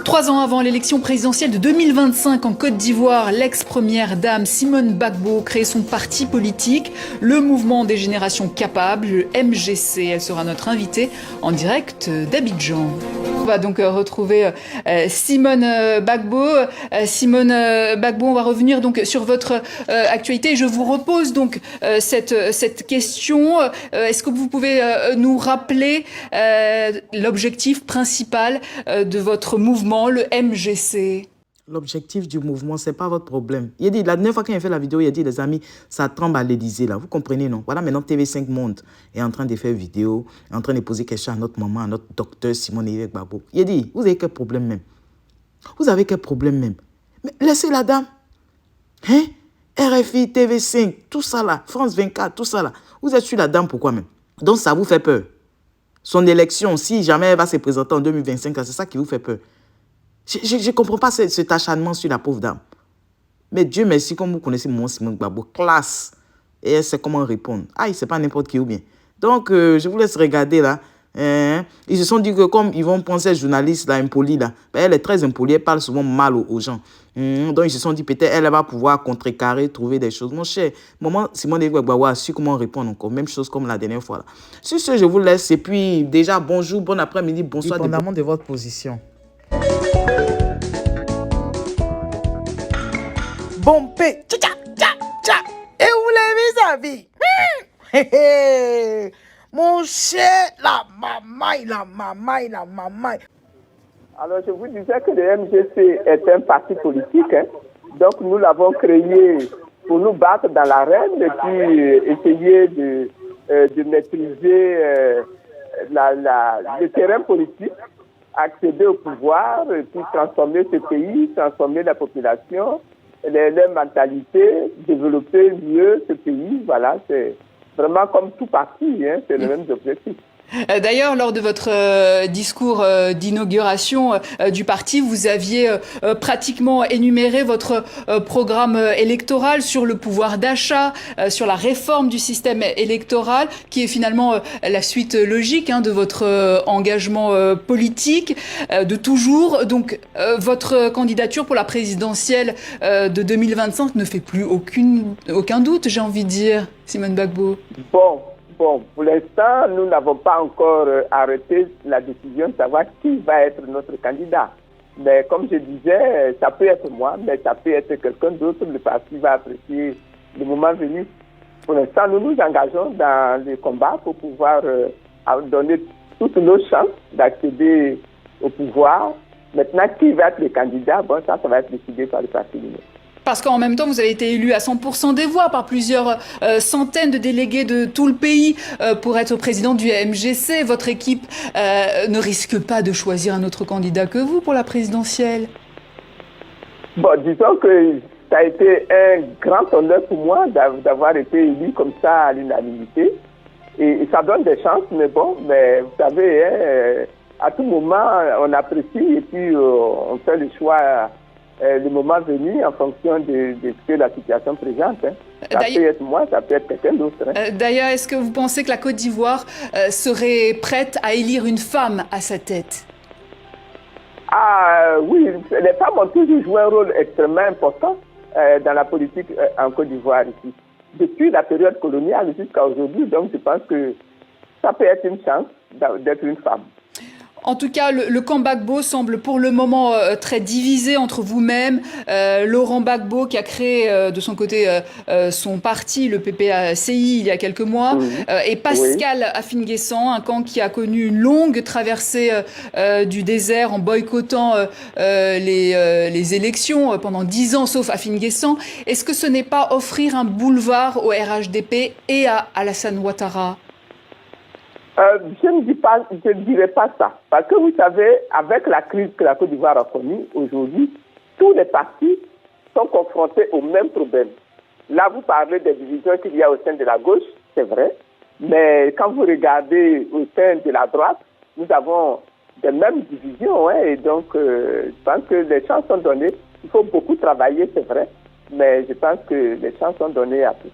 3 ans avant l'élection présidentielle de 2025 en Côte d'Ivoire, l'ex-première dame Simone Gbagbo crée son parti politique, le Mouvement des Générations Capables, le MGC. Elle sera notre invitée en direct d'Abidjan. On va donc retrouver Simone Gbagbo. Simone Gbagbo, on va revenir donc sur votre actualité. Je vous repose donc cette question. Est-ce que vous pouvez nous rappeler l'objectif principal de votre mouvement, le MGC? L'objectif du mouvement, ce n'est pas votre problème. Il a dit, la dernière fois qu'il a fait la vidéo, il a dit, les amis, ça tremble à l'Élysée, là. Vous comprenez, non? Voilà, maintenant, TV5 Monde est en train de faire vidéo, est en train de poser questions à notre maman, à notre docteur Simone Gbagbo. Il a dit, vous avez quel problème même? Vous avez quel problème même? Mais laissez la dame. Hein? RFI, TV5, tout ça là, France 24, tout ça là. Vous êtes sur la dame, pourquoi même? Donc, ça vous fait peur. Son élection, si jamais elle va se présenter en 2025, c'est ça qui vous fait peur. Je ne comprends pas cet acharnement sur la pauvre dame. Mais Dieu merci, comme vous connaissez mon Simone Gbagbo, classe. Et elle sait comment répondre. Aïe, c'est pas n'importe qui ou bien. Donc, je vous laisse regarder là. Ils se sont dit que comme ils vont penser journaliste là, impolie là, ben elle est très impolie, elle parle souvent mal aux gens. Donc ils se sont dit peut-être elle va pouvoir contrecarrer, trouver des choses. Mon cher, maman Simone Gbagbo a su comment répondre encore, même chose comme la dernière fois là. Sur ce, je vous laisse et puis déjà bonjour, bon après-midi, bonsoir. Dépendamment de votre position. Bon paix, tcha tcha tcha. Et vous l'avez vu sa vie? Mon cher, la mamaille. Alors, je vous disais que le MGC est un parti politique. Hein. Donc, nous l'avons créé pour nous battre dans l'arène et puis essayer de maîtriser le terrain politique, accéder au pouvoir, et puis transformer ce pays, transformer la population, les mentalités, développer mieux ce pays. Voilà, c'est vraiment comme tout parti, hein, c'est le même objectif. D'ailleurs, lors de votre discours d'inauguration du parti, vous aviez pratiquement énuméré votre programme électoral sur le pouvoir d'achat, sur la réforme du système électoral, qui est finalement la suite logique de votre engagement politique de toujours. Donc, votre candidature pour la présidentielle de 2025 ne fait plus aucun doute, j'ai envie de dire, Simone Gbagbo. Bon, pour l'instant, nous n'avons pas encore arrêté la décision de savoir qui va être notre candidat. Mais comme je disais, ça peut être moi, mais ça peut être quelqu'un d'autre. Le parti va apprécier le moment venu. Pour l'instant, nous nous engageons dans les combats pour pouvoir donner toutes nos chances d'accéder au pouvoir. Maintenant, qui va être le candidat, bon, ça va être décidé par le parti lui-même. Parce qu'en même temps, vous avez été élu à 100% des voix par plusieurs centaines de délégués de tout le pays pour être président du MGC. Votre équipe ne risque pas de choisir un autre candidat que vous pour la présidentielle? Bon, disons que ça a été un grand honneur pour moi d'avoir été élu comme ça à l'unanimité. Et ça donne des chances, mais bon, mais vous savez, hein, à tout moment, on apprécie et puis on fait le choix le moment venu en fonction de ce que la situation présente. Hein. Ça peut être moi, ça peut être quelqu'un d'autre. Hein. D'ailleurs, est-ce que vous pensez que la Côte d'Ivoire serait prête à élire une femme à sa tête? Ah oui, les femmes ont toujours joué un rôle extrêmement important dans la politique en Côte d'Ivoire ici. Depuis la période coloniale jusqu'à aujourd'hui, donc je pense que ça peut être une chance d'être une femme. En tout cas, le camp Gbagbo semble pour le moment très divisé entre vous-même. Laurent Gbagbo qui a créé de son côté son parti, le PPACI, il y a quelques mois, et Pascal Afine-Guessant, un camp qui a connu une longue traversée du désert en boycottant les élections pendant 10 ans, sauf Afine-Guessant. Est-ce que ce n'est pas offrir un boulevard au RHDP et à Alassane Ouattara? Je ne dirais pas ça. Parce que vous savez, avec la crise que la Côte d'Ivoire a connue aujourd'hui, tous les partis sont confrontés au même problème. Là, vous parlez des divisions qu'il y a au sein de la gauche, c'est vrai. Mais quand vous regardez au sein de la droite, nous avons des mêmes divisions. Hein, et donc, je pense que les chances sont données. Il faut beaucoup travailler, c'est vrai. Mais je pense que les chances sont données à tous.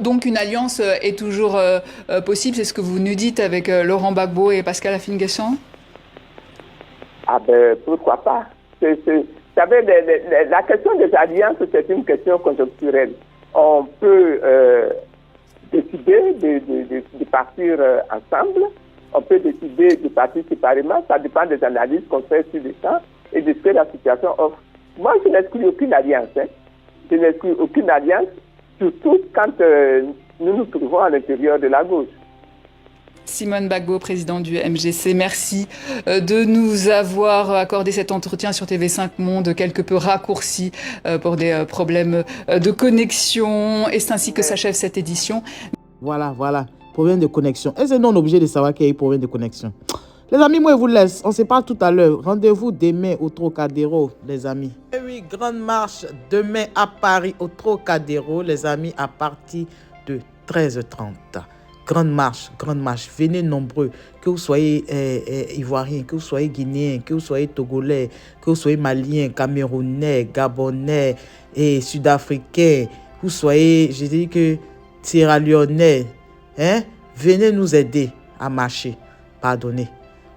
Donc une alliance est toujours possible, c'est ce que vous nous dites avec Laurent Gbagbo et Pascal Afine-Guessant? Ah ben, pourquoi pas. Vous savez, la question des alliances, c'est une question conjoncturelle. On peut décider de partir ensemble, on peut décider de partir séparément, ça dépend des analyses qu'on fait sur le temps et de ce que la situation offre. Moi, je n'exclus aucune alliance. Je n'exclus aucune alliance, surtout quand nous nous trouvons à l'intérieur de la gauche. Simone Gbagbo, présidente du MGC, merci de nous avoir accordé cet entretien sur TV5 Monde, quelque peu raccourci pour des problèmes de connexion. Et c'est ainsi que s'achève cette édition. Voilà, problème de connexion. Et c'est non obligé de savoir qu'il y a eu problème de connexion. Les amis, moi je vous laisse. On se parle tout à l'heure. Rendez-vous demain au Trocadéro, les amis. Et oui, grande marche demain à Paris au Trocadéro, les amis, à partir de 13h30. Grande marche. Venez nombreux, que vous soyez ivoiriens, que vous soyez guinéens, que vous soyez togolais, que vous soyez maliens, camerounais, gabonais et sud-africains, vous soyez, je dis que Sierra Leonais, venez nous aider à marcher. Pardonnez.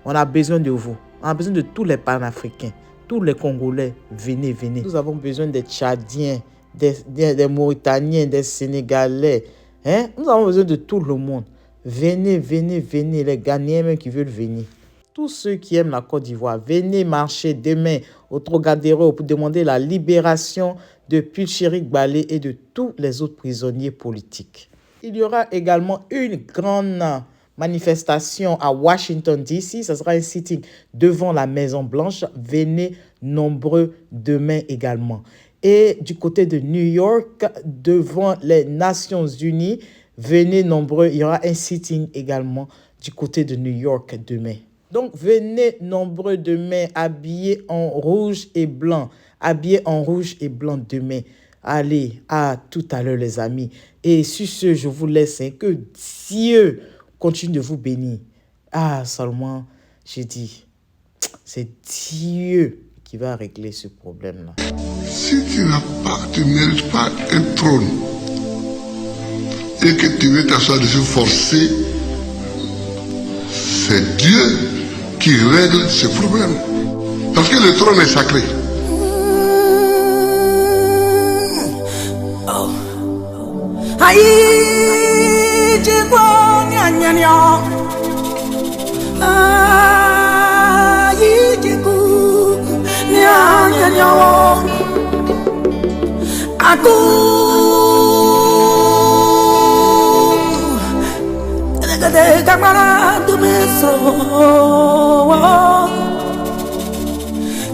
On a besoin de vous. On a besoin de tous les panafricains, tous les Congolais. Venez. Nous avons besoin des Tchadiens, des Mauritaniens, des Sénégalais. Nous avons besoin de tout le monde. Venez, les Ghanéens même qui veulent venir. Tous ceux qui aiment la Côte d'Ivoire, venez marcher demain au Trocadéro pour demander la libération de Pulchérik Balé et de tous les autres prisonniers politiques. Il y aura également une grande manifestation à Washington, D.C. Ce sera un sitting devant la Maison Blanche. Venez nombreux demain également. Et du côté de New York, devant les Nations Unies, venez nombreux. Il y aura un sitting également du côté de New York demain. Donc, venez nombreux demain, habillés en rouge et blanc. Demain. Allez, à tout à l'heure, les amis. Et sur ce, je vous laisse. Que Dieu continue de vous bénir. Seulement, j'ai dit, c'est Dieu qui va régler ce problème-là. Si tu ne mérites pas un trône et que tu veux t'asseoir dessus forcé, c'est Dieu qui règle ce problème. Parce que le trône est sacré.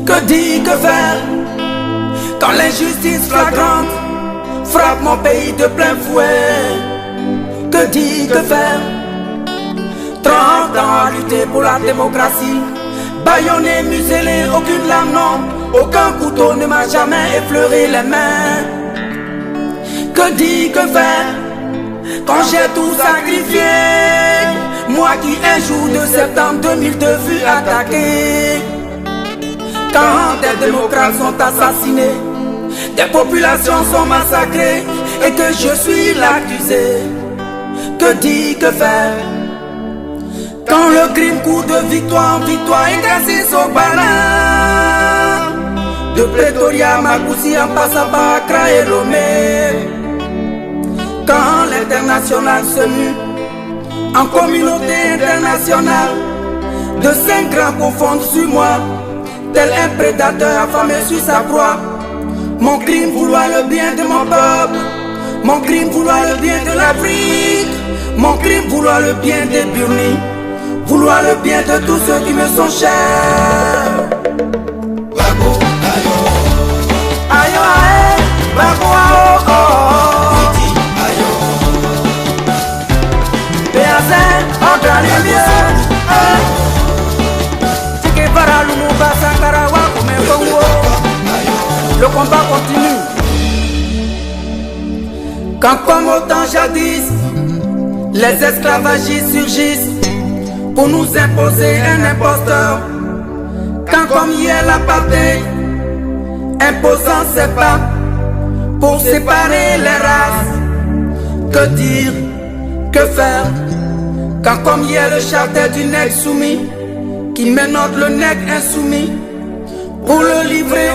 Que dire, que faire quand l'injustice flagrante frappe mon pays de plein fouet? Que dire, que faire? 30 ans à lutter pour la démocratie, bâillonné, muselé, aucune lame, non, aucun couteau ne m'a jamais effleuré les mains. Que dire, que faire quand j'ai tout sacrifié? Moi qui un jour de septembre 2002 fus attaqué. Quand des démocrates sont assassinés, des populations sont massacrées et que je suis l'accusé. Que dire, que faire quand le crime court de victoire en victoire et grâce au banal de Pretoria à Makoussi en passant par Accra et Lomé? Quand l'international se mue en communauté internationale, de 5 grands confondent sur moi, tel un prédateur affamé sur sa proie. Mon crime vouloir le bien de mon peuple, mon crime vouloir le bien de l'Afrique, mon crime vouloir le bien des Burnis, vouloir le bien de tous ceux qui me sont chers. Gbagbo, ayo, ayo, ayo, Gbagbo, oh, oh, oh. Béazin, on dans les lieux. Tike para Lumumba, Sankara, Wakume, Congo. Le combat continue. Quand comme au temps jadis, les esclavagistes surgissent pour nous imposer un imposteur. Quand comme hier l'apartheid, imposant ses pas pour séparer les races. Que dire, que faire quand comme hier le charter du nègre soumis qui menotte le nègre insoumis pour le livrer